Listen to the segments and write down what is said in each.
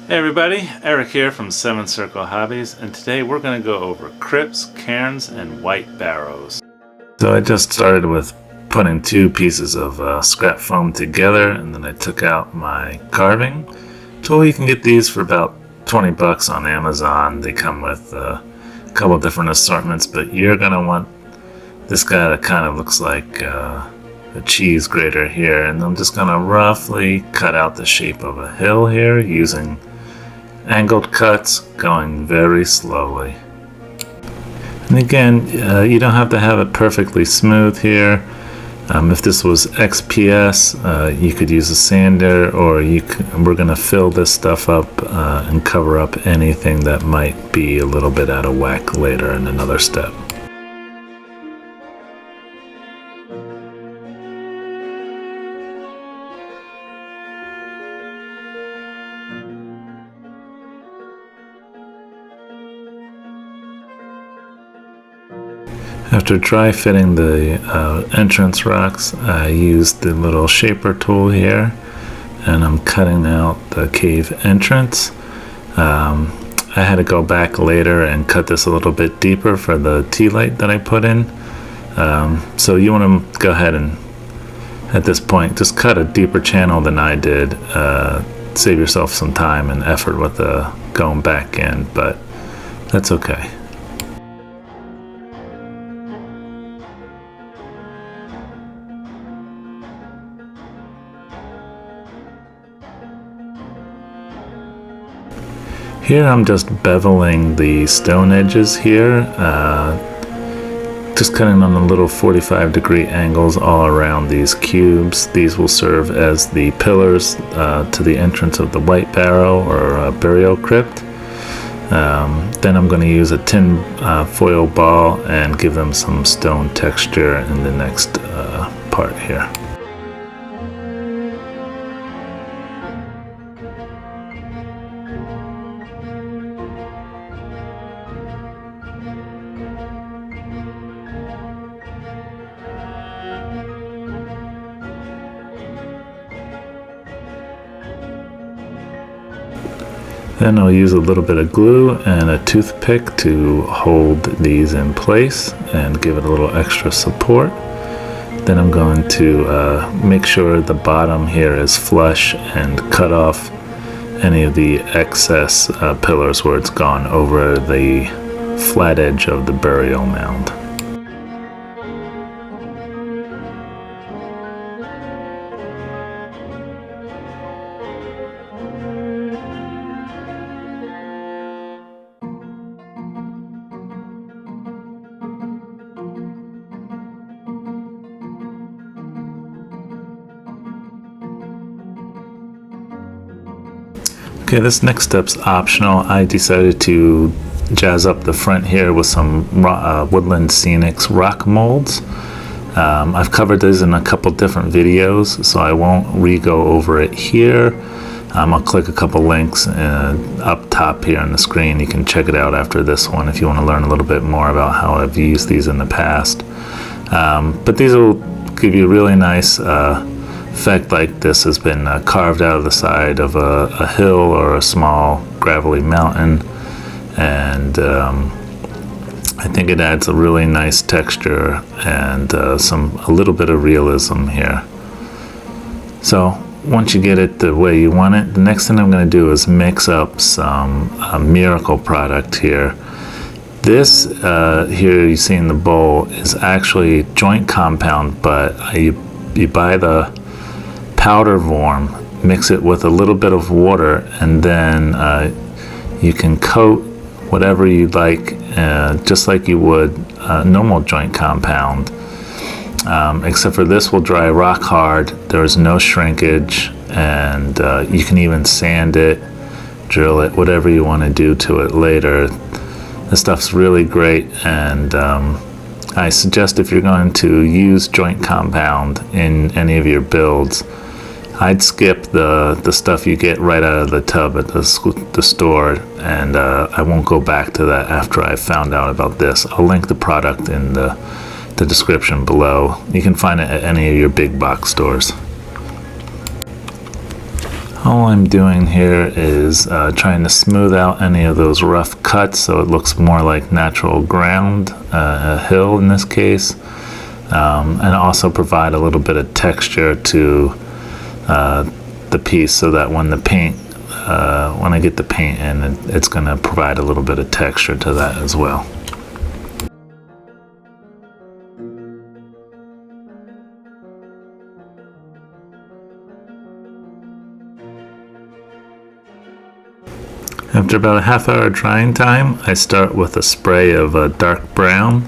Hey everybody, Eric here from 7 Circle Hobbies, and today we're going to go over Crypts, Cairns, and white barrows. So I just started with putting two pieces of scrap foam together, and then I took out my carving tool. You can get these for about 20 bucks on Amazon. They come with a couple different assortments, but you're going to want this guy that kind of looks like a cheese grater here, and I'm just going to roughly cut out the shape of a hill here using angled cuts, going very slowly. And again, you don't have to have it perfectly smooth here. If this was XPS, you could use a sander, or we're going to fill this stuff up and cover up anything that might be a little bit out of whack later in another step. After dry fitting the entrance rocks, I used the little shaper tool here, and I'm cutting out the cave entrance. I had to go back later and cut this a little bit deeper for the tea light that I put in. So you want to go ahead and, at this point, just cut a deeper channel than I did. Save yourself some time and effort with going back in, but that's okay. Here I'm just beveling the stone edges here, just cutting on the little 45-degree angles all around these cubes. These will serve as the pillars to the entrance of the white barrow or burial crypt. Then I'm going to use a tin foil ball and give them some stone texture in the next part here. Then I'll use a little bit of glue and a toothpick to hold these in place and give it a little extra support. Then I'm going to make sure the bottom here is flush and cut off any of the excess pillars where it's gone over the flat edge of the burial mound. Okay, this next step's optional. I decided to jazz up the front here with some Woodland Scenics rock molds. I've covered this in a couple different videos, so I won't re-go over it here. I'll click a couple links up top here on the screen. You can check it out after this one if you want to learn a little bit more about how I've used these in the past. But these will give you a really nice effect, like this has been carved out of the side of a hill or a small gravelly mountain, and I think it adds a really nice texture and a little bit of realism here. So once you get it the way you want it, the next thing I'm going to do is mix up some miracle product here. This here you see in the bowl is actually joint compound, but you buy the powder vorm, mix it with a little bit of water, and then you can coat whatever you'd like, just like you would normal joint compound, except for this will dry rock hard. There's no shrinkage, and you can even sand it, drill it, whatever you want to do to it later. This stuff's really great, and I suggest if you're going to use joint compound in any of your builds, I'd skip the stuff you get right out of the tub at the store, and I won't go back to that after I found out about this. I'll link the product in the description below. You can find it at any of your big box stores. All I'm doing here is trying to smooth out any of those rough cuts so it looks more like natural ground, a hill in this case, and also provide a little bit of texture to the piece so that when the paint, when I get the paint in, it's going to provide a little bit of texture to that as well. After about a half-hour drying time, I start with a spray of dark brown.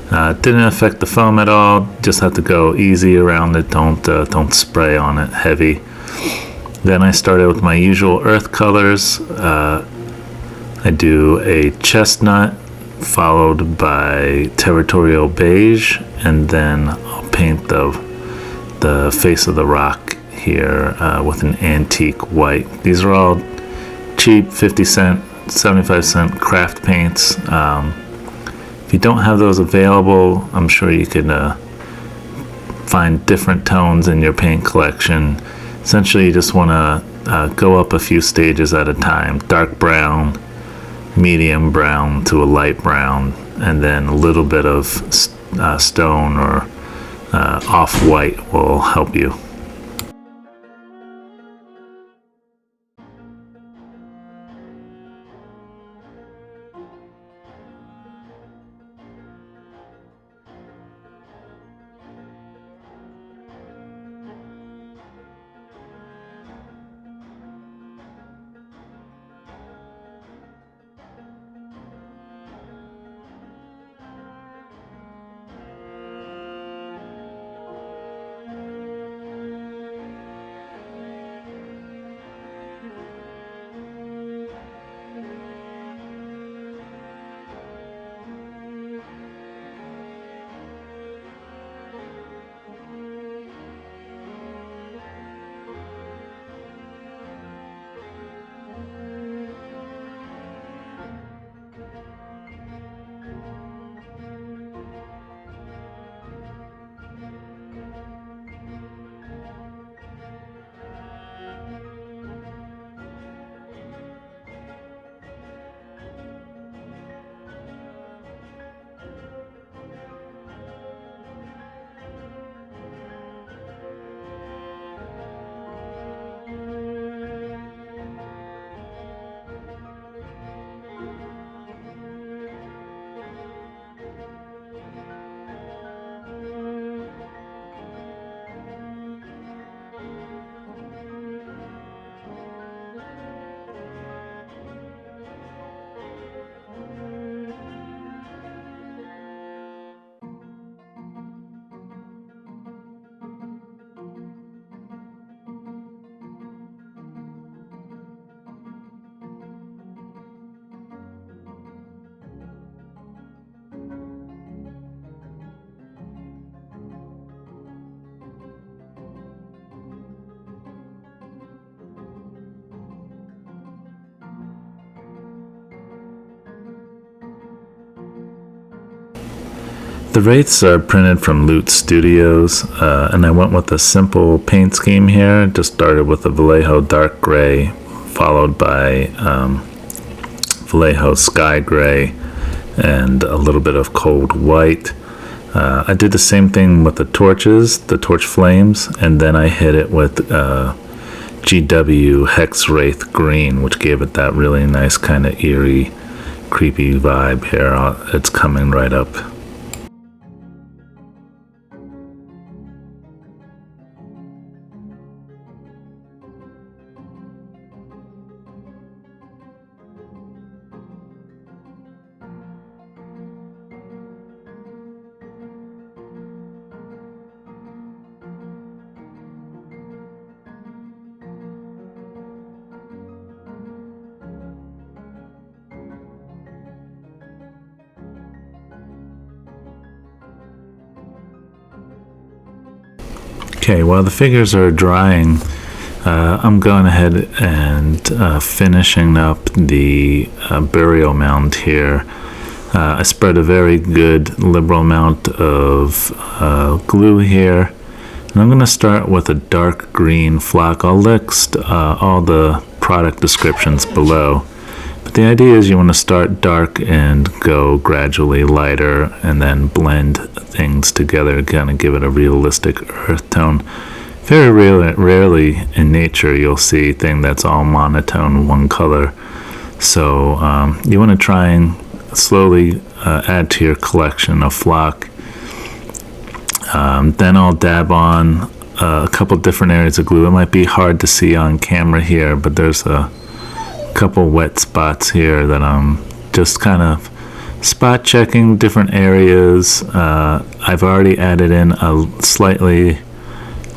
Didn't affect the foam at all. Just have to go easy around it. Don't spray on it heavy. Then I started with my usual earth colors. I do a chestnut, followed by territorial beige, and then I'll paint the face of the rock here with an antique white. These are all cheap 50 cent, 75 cent craft paints. If you don't have those available, I'm sure you could find different tones in your paint collection. Essentially, you just want to go up a few stages at a time. Dark brown, medium brown to a light brown, and then a little bit of stone or off-white will help you. The Wraiths are printed from Loot Studios, and I went with a simple paint scheme here. Just started with a Vallejo dark gray, followed by Vallejo sky gray, and a little bit of cold white. I did the same thing with the torches, the torch flames, and then I hit it with GW Hex Wraith green, which gave it that really nice kind of eerie, creepy vibe here. It's coming right up. Okay, while the figures are drying, I'm going ahead and finishing up the burial mound here. I spread a very good liberal amount of glue here. And I'm going to start with a dark green flock. I'll list all the product descriptions below. But the idea is you want to start dark and go gradually lighter and then blend things together, kind of give it a realistic earth tone. Very rarely in nature you'll see a thing that's all monotone, one color. So you want to try and slowly add to your collection of flock. Then I'll dab on a couple different areas of glue. It might be hard to see on camera here, but there's a couple wet spots here that I'm just kind of spot checking different areas. I've already added in a slightly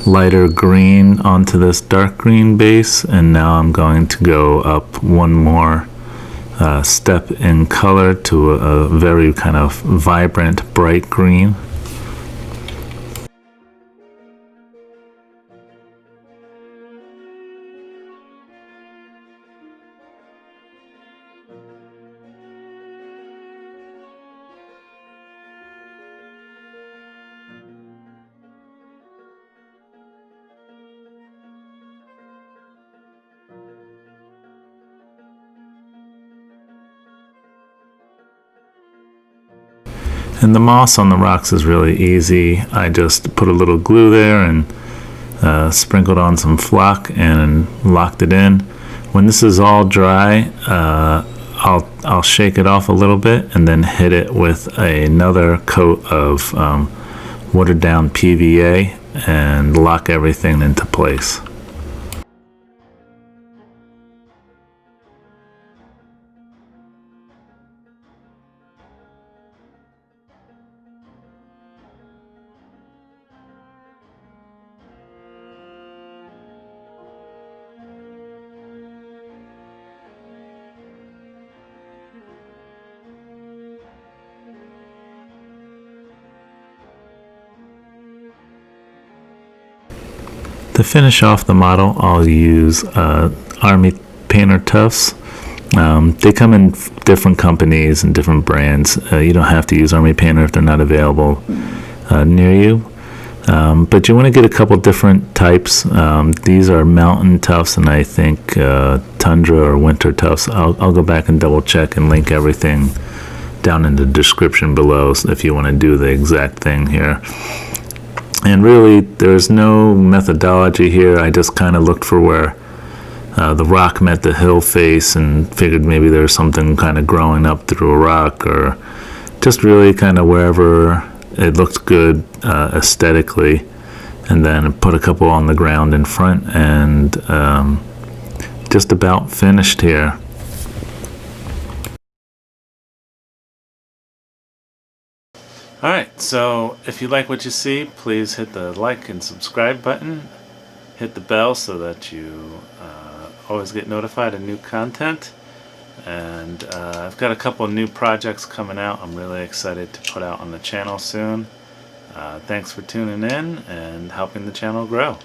lighter green onto this dark green base, and now I'm going to go up one more step in color to a very kind of vibrant bright green. And the moss on the rocks is really easy. I just put a little glue there and sprinkled on some flock and locked it in. When this is all dry, I'll shake it off a little bit and then hit it with another coat of watered down PVA and lock everything into place. To finish off the model, I'll use Army Painter Tufts. They come in different companies and different brands. You don't have to use Army Painter if they're not available near you. But you want to get a couple different types. These are mountain tufts, and I think tundra or winter tufts. I'll go back and double check and link everything down in the description below if you want to do the exact thing here. And really, there's no methodology here. I just kind of looked for where the rock met the hill face and figured maybe there's something kind of growing up through a rock, or just really kind of wherever it looked good aesthetically. And then put a couple on the ground in front, and just about finished here. Alright, so if you like what you see, please hit the like and subscribe button. Hit the bell so that you always get notified of new content. And I've got a couple new projects coming out I'm really excited to put out on the channel soon. Thanks for tuning in and helping the channel grow.